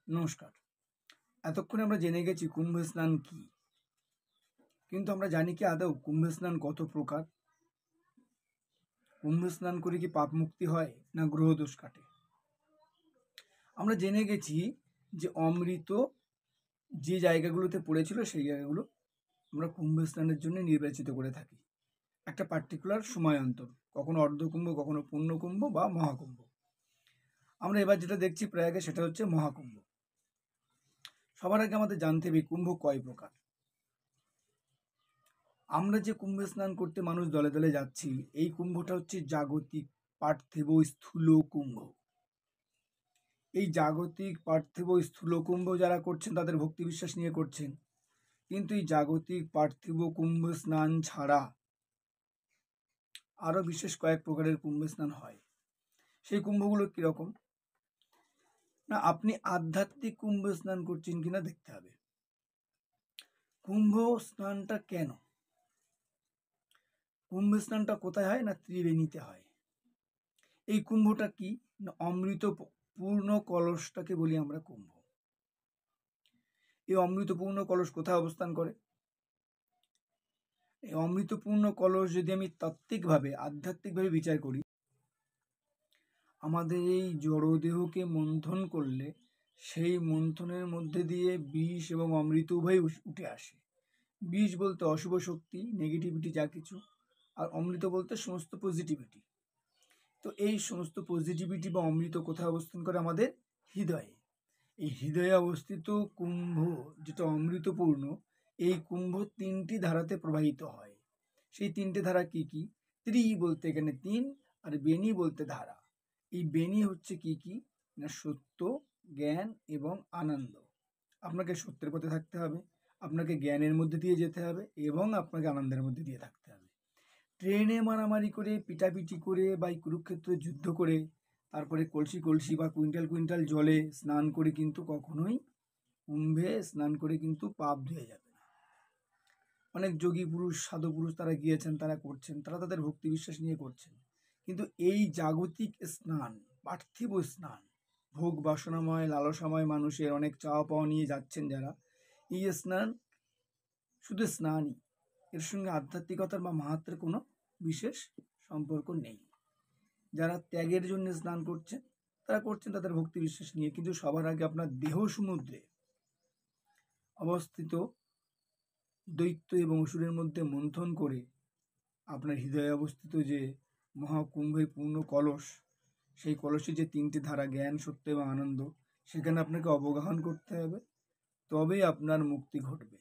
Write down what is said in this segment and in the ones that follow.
নমস্কার। এতক্ষণে আমরা জেনে গেছি কুম্ভ স্নান কি, কিন্তু আমরা জানি কি আদৌ কুম্ভ স্নান কত প্রকার? কুম্ভ স্নান করে কি পাপ মুক্তি হয় না গ্রহ দোষ কাটে? আমরা জেনে গেছি যে অমৃত যে জায়গাগুলোতে পড়েছিল সেই জায়গাগুলো আমরা কুম্ভ স্নানের জন্য নির্বাচিত করে থাকি একটা পার্টিকুলার সময় অন্তর, কখনো অর্ধকুম্ভ, কখনো পূর্ণকুম্ভ বা মহাকুম্ভ। আমরা এবার যেটা দেখছি প্রয়াগে সেটা হচ্ছে মহাকুম্ভ। সবার আগে আমাদের জানতে হবে কুম্ভ কয় প্রকার। আমরা যে কুম্ভে স্নান করতে মানুষ দলে দলে যাচ্ছি, এই কুম্ভটা হচ্ছে জাগতিক পার্থিব স্থূল কুম্ভ। এই জাগতিক পার্থিব স্থূল কুম্ভ যারা করছেন তাদের ভক্তি বিশ্বাস নিয়ে করছেন, কিন্তু এই জাগতিক পার্থিব কুম্ভ স্নান ছাড়া আরো বিশেষ কয়েক প্রকারের কুম্ভ স্নান হয়। সেই কুম্ভগুলো কিরকম না, আপনি আধ্যাত্মিক কুম্ভ স্নান করছেন কিনা দেখতে হবে। কুম্ভ স্নানটা কেন? কুম্ভ স্নানটা কোথায় হয় না, ত্রিবেণীতে হয়। এই কুম্ভটা কি না, অমৃত পূর্ণ কলসটাকে বলি আমরা কুম্ভ। এই অমৃতপূর্ণ কলস কোথায় অবস্থান করে? এই অমৃতপূর্ণ কলস যদি আমি তাত্ত্বিকভাবে আধ্যাত্মিকভাবে বিচার করি, আমাদের এই জড়দেহকে মন্থন করলে সেই মন্থনের মধ্যে দিয়ে বিষ এবং অমৃত উভয় উঠে আসে। বিষ বলতে অশুভ শক্তি, নেগেটিভিটি যা কিছু, আর অমৃত বলতে সমস্ত পজিটিভিটি। তো এই সমস্ত পজিটিভিটি বা অমৃত কোথায় অবস্থান করে? আমাদের হৃদয়ে। এই হৃদয়ে অবস্থিত কুম্ভ যেটা অমৃতপূর্ণ, এই কুম্ভ তিনটি ধারাতে প্রবাহিত হয়। সেই তিনটে ধারা কি কি? ত্রি বলতে এখানে তিন, আর বেনি বলতে ধারা। এই বেনি হচ্ছে কি কি না, সত্য, জ্ঞান এবং আনন্দ। আপনাকে সত্যের পথে থাকতে হবে, আপনাকে জ্ঞানের মধ্যে দিয়ে যেতে হবে এবং আপনাকে আনন্দের মধ্যে দিয়ে থাকতে হবে। ট্রেনে মারামারি করে, পিটাপিটি করে বা কুরুক্ষেত্রে যুদ্ধ করে, তারপরে কলসি কলসি বা কুইন্টাল কুইন্টাল জলে স্নান করে কিন্তু কখনোই কুম্ভে স্নান করে কিন্তু পাপ ধুয়ে যাবে না। অনেক যোগী পুরুষ, সাধু পুরুষ তারা গিয়েছেন, তারা করছেন, তারা তাদের ভক্তি বিশ্বাস নিয়ে করছেন, কিন্তু এই জাগতিক স্নান, পার্থিব স্নান, ভোগ বাসনাময় লালসাময় মানুষের অনেক চাওয়া পাওয়া নিয়ে যাচ্ছেন যারা, এই স্নান শুধু স্নানই, এর সঙ্গে আধ্যাত্মিকতার বা মাহাত্ম্যের কোনো বিশেষ সম্পর্ক নেই। যারা ত্যাগের জন্য স্নান করছেন তারা করছেন তাদের ভক্তি বিশ্বাস নিয়ে, কিন্তু সবার আগে আপনার দেহ সমুদ্রে অবস্থিত দৈত্য এবং অসুরের মধ্যে মন্থন করে আপনার হৃদয়ে অবস্থিত যে মহাকুম্ভের পূর্ণ কলস, সেই কলসে যে তিনটি ধারা জ্ঞান, সত্য এবং আনন্দ, সেখানে আপনাকে অবগাহন করতে হবে, তবেই আপনার মুক্তি ঘটবে।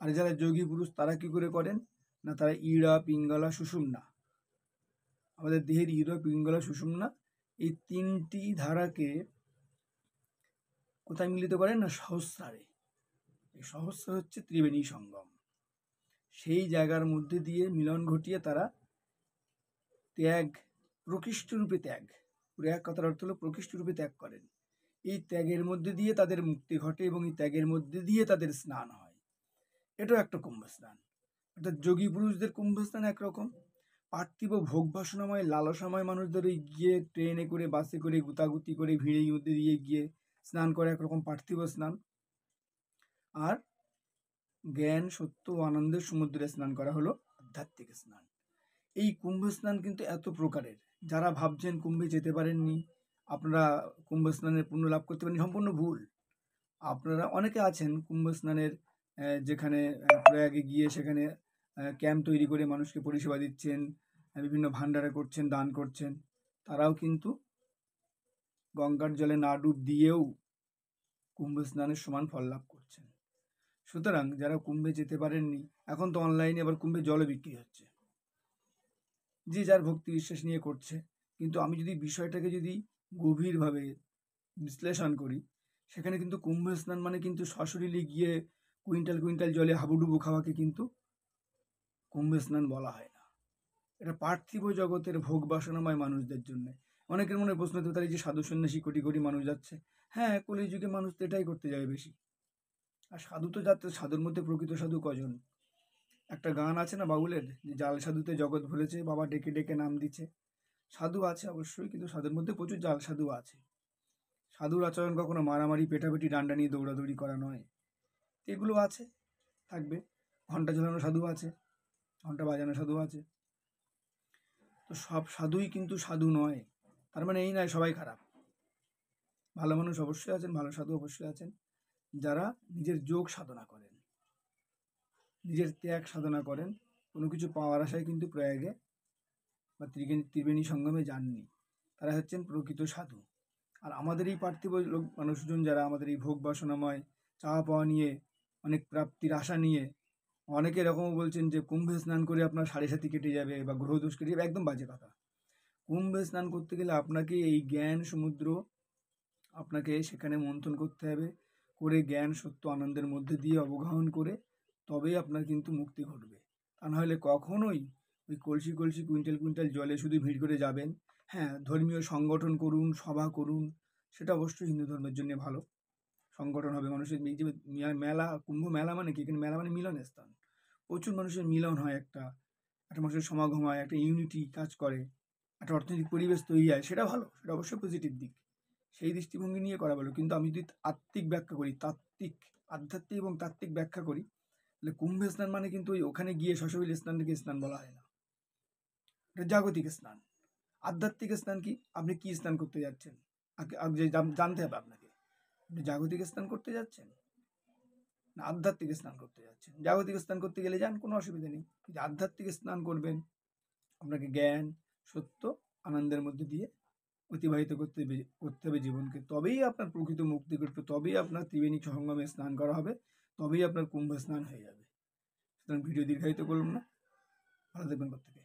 আর যারা যোগী পুরুষ তারা কি করে করেন না, তারা ইড়া, পিঙ্গলা, সুষুম্না, আমাদের দেহের ইড়া, পিঙ্গলা, সুষুম্না, এই তিনটি ধারাকে কোথায় মিলিত করেন না, সহস্রারে। এই সহস্র হচ্ছে ত্রিবেণী সঙ্গম। সেই জায়গার মধ্যে দিয়ে মিলন ঘটিয়ে তারা ত্যাগ, প্রকৃষ্ট রূপে ত্যাগ, প্রয়াগ কথার অর্থ হলো প্রকৃষ্ট রূপে ত্যাগ করেন। এই ত্যাগের মধ্যে দিয়ে তাদের মুক্তি ঘটে এবং এই ত্যাগের মধ্যে দিয়ে তাদের স্নান হয়। এটাও একটা কুম্ভ স্নান। অর্থাৎ যোগী পুরুষদের কুম্ভ স্নান একরকম, পার্থিব ভোগ বাসনাময় লালসাময় মানুষদের ওই গিয়ে ট্রেনে করে, বাসে করে, গুতাগুতি করে, ভিড়ের মধ্যে দিয়ে গিয়ে স্নান করে একরকম পার্থিব স্নান। আর জ্ঞান, সত্য ও আনন্দের সমুদ্রে স্নান করা হলো আধ্যাত্মিক স্নান। এই কুম্ভ স্নান কিন্তু এত প্রকারের। যারা ভাবছেন কুম্ভে যেতে পারেননি, আপনারা কুম্ভ স্নানের পুণ্য লাভ করতে পারেন, সম্পূর্ণ ভুল। আপনারা অনেকে আছেন কুম্ভ স্নানের যেখানে প্রয়াগে গিয়ে সেখানে ক্যাম্প তৈরি করে মানুষকে পরিষেবা দিচ্ছেন, বিভিন্ন ভান্ডারা করছেন, দান করছেন, তারাও কিন্তু গঙ্গার জলে না ডুব দিয়েও কুম্ভ স্নানের সমান ফল লাভ করছেন। সুতরাং যারা কুম্ভে যেতে পারেননি, এখন তো অনলাইনে আবার কুম্ভে জলও বিক্রি হচ্ছে, যে যার ভক্তি বিশ্বাস নিয়ে করছে। কিন্তু আমি যদি বিষয়টাকে যদি গভীরভাবে বিশ্লেষণ করি, সেখানে কিন্তু কুম্ভ স্নান মানে কিন্তু সশরীরে গিয়ে কুইন্টাল কুইন্টাল জলে হাবুডুবু খাওয়াকে কিন্তু কুম্ভ স্নান বলা হয় না। এটা পার্থিব জগতের ভোগ বাসনাময় মানুষদের জন্য। অনেকের মনে প্রশ্ন হতে পারে যে সাধু সন্ন্যাসী কোটি কোটি মানুষ যাচ্ছে। হ্যাঁ, কলিযুগে মানুষ তো এটাই করতে যাবে বেশি। আর সাধু তো যাচ্ছে, সাধুর মধ্যে প্রকৃত সাধু কজন? একটা গান আছে না বাউলের, যে জাল সাধুতে জগৎ ভুলেছে, বাবা ডেকে ডেকে নাম দিচ্ছে। সাধু আছে অবশ্যই, কিন্তু সাধুর মধ্যে প্রচুর জাল সাধু আছে। সাধুর আচরণ কখনো মারামারি, পেটাপেটি, ডান্ডা নিয়ে দৌড়াদৌড়ি করা নয়। এগুলো আছে, থাকবে। ঘন্টা ঝোলানো সাধু আছে, ঘন্টা বাজানো সাধু আছে। তো সব সাধুই কিন্তু সাধু নয়, তার মানে এই নয় সবাই খারাপ। ভালো মানুষ অবশ্যই আছেন, ভালো সাধু অবশ্যই আছেন, যারা নিজের যোগ সাধনা করেন, নিজের ত্যাগ সাধনা করেন, কোনো কিছু পাওয়ার আশায় কিন্তু প্রয়াগে বা ত্রিবেণী সঙ্গমে যাননি, তারা হচ্ছেন প্রকৃত সাধু। আর আমাদের এই পার্থিব মানুষজন যারা আমাদের এই ভোগ বাসনাময় চাওয়া পাওয়া নিয়ে, অনেক প্রাপ্তির আশা নিয়ে, অনেকে এরকমও বলছেন যে কুম্ভে স্নান করে আপনার সাড়ে সাথী কেটে যাবে বা গ্রহদোষ কেটে যাবে, একদম বাজে কথা। কুম্ভে স্নান করতে গেলে আপনাকে এই জ্ঞান সমুদ্র আপনাকে সেখানে মন্থন করতে হবে, করে জ্ঞান সত্য আনন্দের মধ্যে দিয়ে অবগাহন করে তবেই আপনার কিন্তু মুক্তি ঘটবে। তা নাহলে কখনোই ওই কলসি কলসি কুইন্টাল কুইন্টাল জলে শুধু ভিড় করে যাবেন। হ্যাঁ, ধর্মীয় সংগঠন করুন, সভা করুন, সেটা অবশ্যই হিন্দু ধর্মের জন্য ভালো। সংগঠন হবে, মানুষের এই যে মেলা, কুম্ভ মেলা মানে কি, এখানে মেলা মানে মিলনের স্থান, প্রচুর মানুষের মিলন হয়, একটা মানুষের সমাগম হয়, একটা ইউনিটি কাজ করে, একটা অর্থনৈতিক পরিবেশ তৈরি হয়, সেটা ভালো, সেটা অবশ্যই পজিটিভ দিক, সেই দৃষ্টিভঙ্গি নিয়ে করা ভালো। কিন্তু আমি যদি আত্মিক ব্যাখ্যা করি, আধ্যাত্মিক এবং তাত্ত্বিক ব্যাখ্যা করি, তাহলে কুম্ভে স্নান মানে কিন্তু ওই ওখানে গিয়ে শশবিল স্নানকে স্নান বলা হয় না, এটা জাগতিক স্নান। আধ্যাত্মিক স্নান কি, আপনি কি স্নান করতে যাচ্ছেন আগে জানতে হবে আপনাকে। আপনি জাগতিক স্নান করতে যাচ্ছেন না আধ্যাত্মিক স্নান করতে যাচ্ছেন? জাগতিক স্নান করতে গেলে যান, কোনো অসুবিধা নেই, কিন্তু আধ্যাত্মিক স্নান করবেন, আপনাকে জ্ঞান সত্য আনন্দের মধ্যে দিয়ে অতিবাহিত করতে হবে জীবনকে, তবেই আপনার প্রকৃত মুক্তি ঘটবে, তবেই আপনার ত্রিবেণী সঙ্গমে স্নান করা হবে, তবেই আপনার কুম্ভ স্নান হয়ে যাবে। সুতরাং ভিডিও দীর্ঘায়িত করলাম না, ভালো থাকবেন প্রত্যেকে।